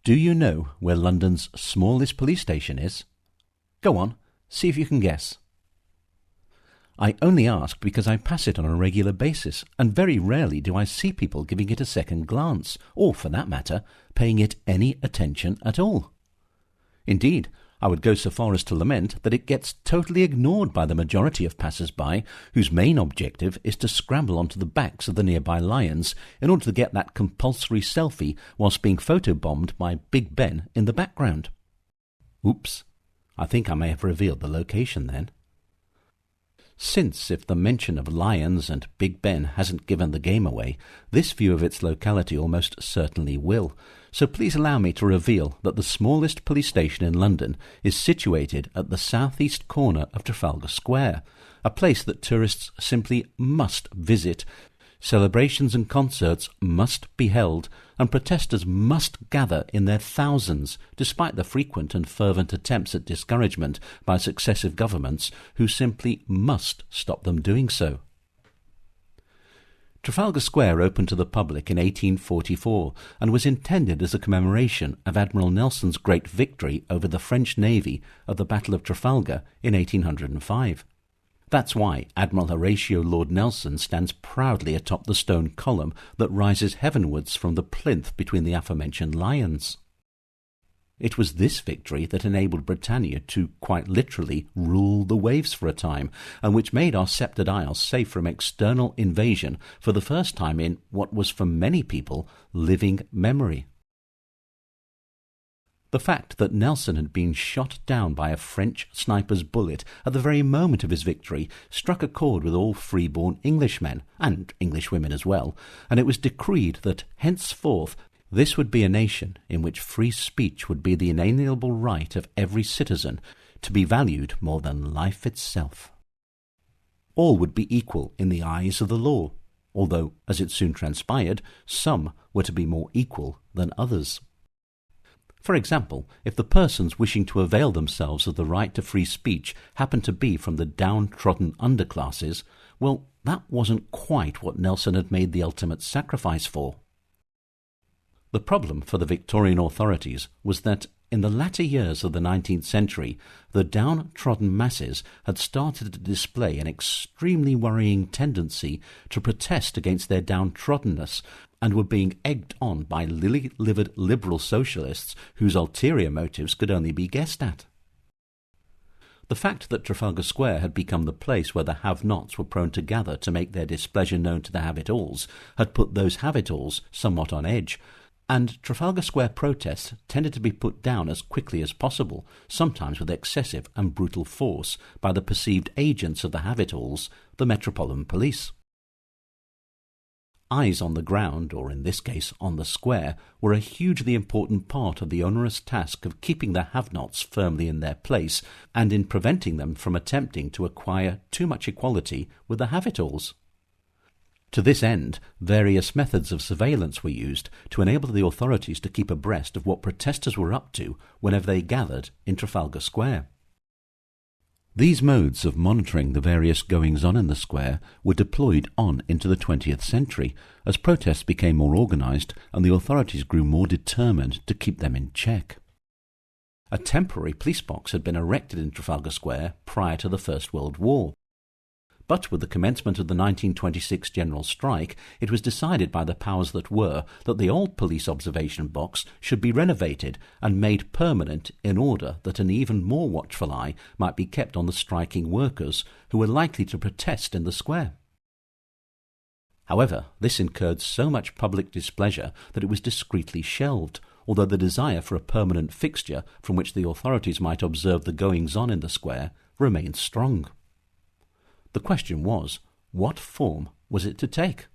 Do you know where London's smallest police station is? Go on, see if you can guess. I only ask because I pass it on a regular basis, and very rarely do I see people giving it a second glance, or, for that matter, paying it any attention at all. Indeed, I would go so far as to lament that it gets totally ignored by the majority of passers-by, whose main objective is to scramble onto the backs of the nearby lions in order to get that compulsory selfie whilst being photobombed by Big Ben in the background. Oops, I think I may have revealed the location then. Since, if the mention of lions and Big Ben hasn't given the game away, this view of its locality almost certainly will, so please allow me to reveal that the smallest police station in London is situated at the southeast corner of Trafalgar Square, a place that tourists simply must visit. Celebrations and concerts must be held, and protesters must gather in their thousands, despite the frequent and fervent attempts at discouragement by successive governments who simply must stop them doing so. Trafalgar Square opened to the public in 1844 and was intended as a commemoration of Admiral Nelson's great victory over the French Navy at the Battle of Trafalgar in 1805. That's why Admiral Horatio Lord Nelson stands proudly atop the stone column that rises heavenwards from the plinth between the aforementioned lions. It was this victory that enabled Britannia to, quite literally, rule the waves for a time, and which made our sceptred isles safe from external invasion for the first time in what was for many people living memory. The fact that Nelson had been shot down by a French sniper's bullet at the very moment of his victory struck a chord with all free-born Englishmen, and Englishwomen as well, and it was decreed that henceforth this would be a nation in which free speech would be the inalienable right of every citizen, to be valued more than life itself. All would be equal in the eyes of the law, although, as it soon transpired, some were to be more equal than others. For example, if the persons wishing to avail themselves of the right to free speech happened to be from the downtrodden underclasses, well, that wasn't quite what Nelson had made the ultimate sacrifice for. The problem for the Victorian authorities was that in the latter years of the 19th century, the downtrodden masses had started to display an extremely worrying tendency to protest against their downtroddenness, and were being egged on by lily-livered liberal socialists whose ulterior motives could only be guessed at. The fact that Trafalgar Square had become the place where the have-nots were prone to gather to make their displeasure known to the have-it-alls had put those have-it-alls somewhat on edge, and Trafalgar Square protests tended to be put down as quickly as possible, sometimes with excessive and brutal force, by the perceived agents of the have-it-alls, the Metropolitan Police. Eyes on the ground, or in this case on the square, were a hugely important part of the onerous task of keeping the have-nots firmly in their place and in preventing them from attempting to acquire too much equality with the have-it-alls. To this end, various methods of surveillance were used to enable the authorities to keep abreast of what protesters were up to whenever they gathered in Trafalgar Square. These modes of monitoring the various goings-on in the square were deployed on into the 20th century as protests became more organised and the authorities grew more determined to keep them in check. A temporary police box had been erected in Trafalgar Square prior to the First World War. But with the commencement of the 1926 general strike, it was decided by the powers that were that the old police observation box should be renovated and made permanent in order that an even more watchful eye might be kept on the striking workers who were likely to protest in the square. However, this incurred so much public displeasure that it was discreetly shelved, although the desire for a permanent fixture from which the authorities might observe the goings-on in the square remained strong. The question was, what form was it to take?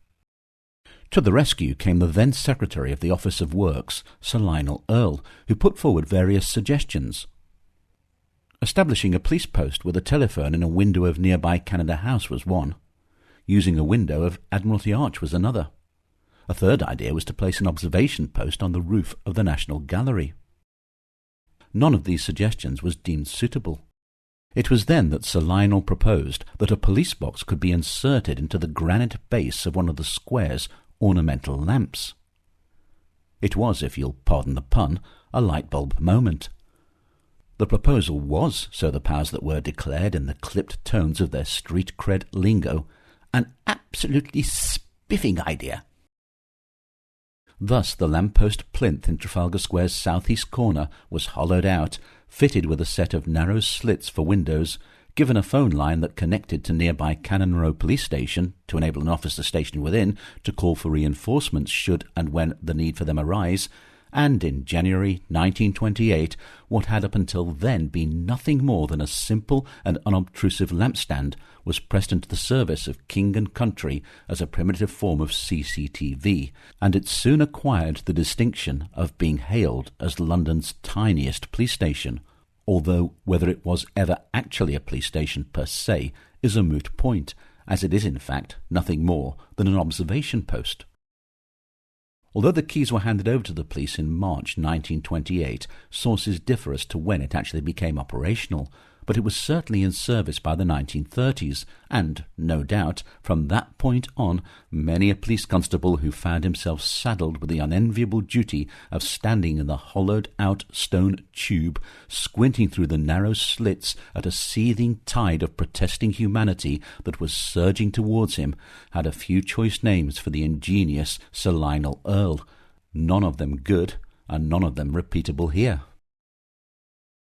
To the rescue came the then Secretary of the Office of Works, Sir Lionel Earl, who put forward various suggestions. Establishing a police post with a telephone in a window of nearby Canada House was one. Using a window of Admiralty Arch was another. A third idea was to place an observation post on the roof of the National Gallery. None of these suggestions was deemed suitable. It was then that Sir Lionel proposed that a police box could be inserted into the granite base of one of the square's ornamental lamps. It was, if you'll pardon the pun, a light bulb moment. The proposal was, so the powers that were declared in the clipped tones of their street cred lingo, an absolutely spiffing idea. Thus the lamppost plinth in Trafalgar Square's southeast corner was hollowed out, fitted with a set of narrow slits for windows, given a phone line that connected to nearby Cannon Row police station to enable an officer stationed within to call for reinforcements should and when the need for them arise, and in January 1928 what had up until then been nothing more than a simple and unobtrusive lampstand was pressed into the service of king and country as a primitive form of CCTV, and it soon acquired the distinction of being hailed as London's tiniest police station, although whether it was ever actually a police station per se is a moot point, as it is in fact nothing more than an observation post. Although the keys were handed over to the police in March 1928, sources differ as to when it actually became operational, but it was certainly in service by the 1930s, and, no doubt, from that point on, many a police constable who found himself saddled with the unenviable duty of standing in the hollowed-out stone tube, squinting through the narrow slits at a seething tide of protesting humanity that was surging towards him, had a few choice names for the ingenious Sir Lionel Earl, none of them good, and none of them repeatable here.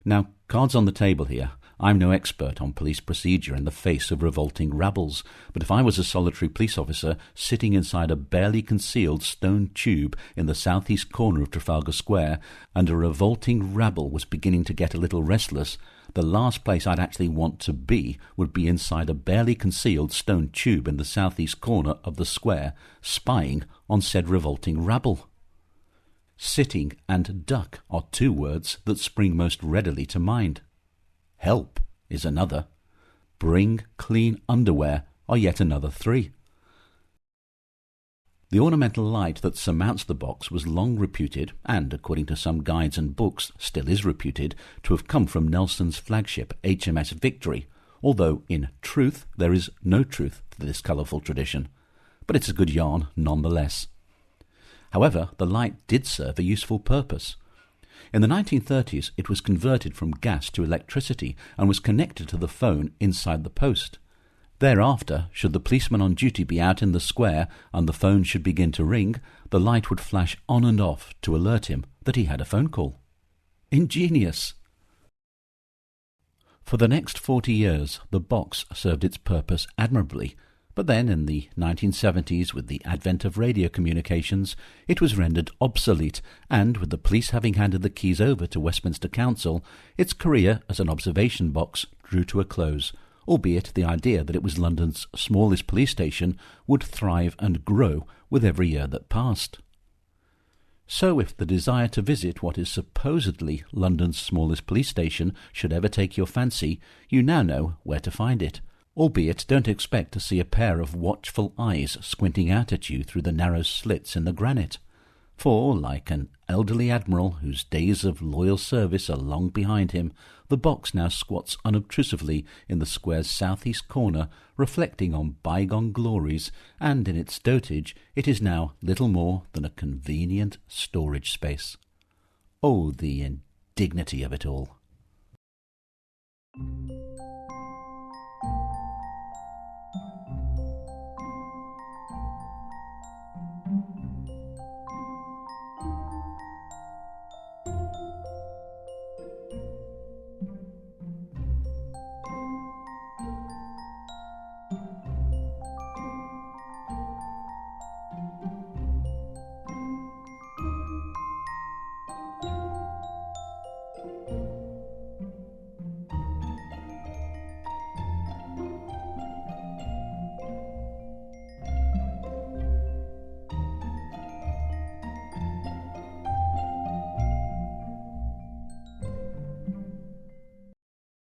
Now, cards on the table here. I'm no expert on police procedure in the face of revolting rabbles, but if I was a solitary police officer sitting inside a barely concealed stone tube in the southeast corner of Trafalgar Square, and a revolting rabble was beginning to get a little restless, the last place I'd actually want to be would be inside a barely concealed stone tube in the southeast corner of the square, spying on said revolting rabble. Sitting and duck are two words that spring most readily to mind. Help is another. Bring clean underwear are yet another three. The ornamental light that surmounts the box was long reputed, and according to some guides and books still is reputed, to have come from Nelson's flagship HMS Victory, although in truth there is no truth to this colourful tradition. But it's a good yarn nonetheless. However, the light did serve a useful purpose. In the 1930s, it was converted from gas to electricity and was connected to the phone inside the post. Thereafter, should the policeman on duty be out in the square and the phone should begin to ring, the light would flash on and off to alert him that he had a phone call. Ingenious! For the next 40 years, the box served its purpose admirably, but then in the 1970s, with the advent of radio communications, it was rendered obsolete, and with the police having handed the keys over to Westminster Council, its career as an observation box drew to a close, albeit the idea that it was London's smallest police station would thrive and grow with every year that passed. So if the desire to visit what is supposedly London's smallest police station should ever take your fancy, you now know where to find it. Albeit don't expect to see a pair of watchful eyes squinting out at you through the narrow slits in the granite. For, like an elderly admiral whose days of loyal service are long behind him, the box now squats unobtrusively in the square's southeast corner, reflecting on bygone glories, and in its dotage it is now little more than a convenient storage space. Oh, the indignity of it all!